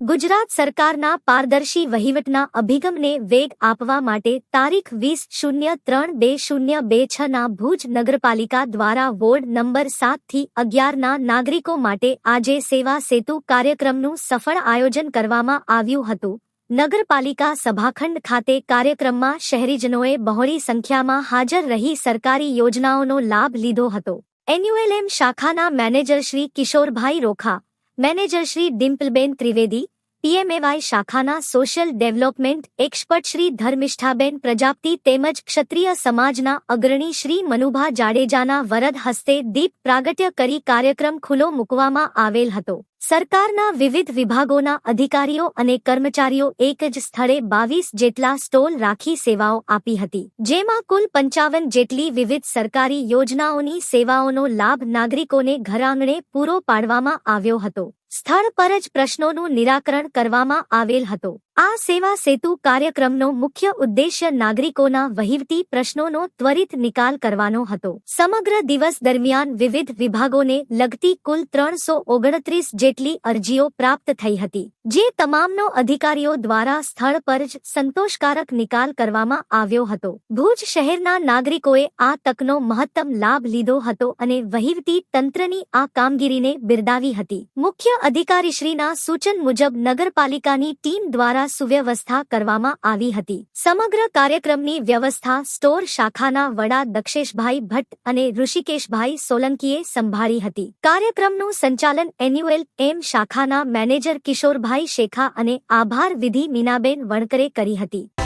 ગુજરાત સરકારના પારદર્શી વહીવટના અભિગમને વેગ આપવા માટે તારીખ 20/03/2026 ના ભુજ નગરપાલિકા દ્વારા વોર્ડ નંબર 7 થી 11 ના નાગરિકો માટે આજે સેવા સેતુ કાર્યક્રમનું સફળ આયોજન કરવામાં આવ્યું હતું. નગરપાલિકા સભાખંડ ખાતે કાર્યક્રમમાં શહેરીજનોએ બહોળી સંખ્યામાં હાજર રહી સરકારી યોજનાઓનો લાભ લીધો હતો. એન્યુએલએમ શાખાના manager Shri Kishorbhai Rokha, manager Shri Dimpalben Trivedi, PMAY શાખાના social development expert Shri Dharmishthaben Prajapati તેમજ ક્ષત્રિય સમાજના અગ્રણી શ્રી મનુભા જાડેજાના વરદ હસ્તે દીપ પ્રાગટ્ય કરી કાર્યક્રમ ખુલ્લો મૂકવામાં આવેલ હતો. સરકારના વિવિધ વિભાગોના અધિકારીઓ અને કર્મચારીઓ એક જ સ્થળે 22 જેટલા સ્ટોલ રાખી સેવાઓ આપી હતી, જેમાં કુલ 55 જેટલી વિવિધ સરકારી યોજનાઓની સેવાઓનો લાભ નાગરિકોને ઘરઆંગણે પૂરો પાડવામાં આવ્યો હતો. સ્થળ પર જ પ્રશ્નોનું નિરાકરણ કરવામાં આવેલ હતો. આ સેવા સેતુ કાર્યક્રમનો મુખ્ય ઉદ્દેશ્ય નાગરિકોના વહીવટી પ્રશ્નોનો ત્વરિત નિકાલ કરવાનો હતો. સમગ્ર દિવસ દરમિયાન વિવિધ વિભાગોને લગતી કુલ 329 જેટલી અરજીઓ પ્રાપ્ત થઈ હતી, જે તમામનો અધિકારીઓ દ્વારા સ્થળ પર જ સંતોષકારક નિકાલ કરવામાં આવ્યો હતો. ભુજ શહેરના નાગરિકોએ આ તકનો મહત્તમ લાભ લીધો હતો અને વહીવટી તંત્રની આ કામગીરીને બિરદાવી હતી. મુખ્ય અધિકારીશ્રીના સૂચન મુજબ નગરપાલિકાની ટીમ દ્વારા સુવ્યવસ્થા કરવામાં આવી હતી. સમગ્ર કાર્યક્રમની વ્યવસ્થા સ્ટોર શાખાના વડા દક્ષેશભાઈ ભટ્ટ અને ઋષિકેશભાઈ સોલંકીએ સંભાળી હતી. કાર્યક્રમનું સંચાલન એન્યુએલએમ શાખાના મેનેજર કિશોરભાઈ શેખા અને આભાર વિધિ મીનાબેન વણકરે કરી હતી.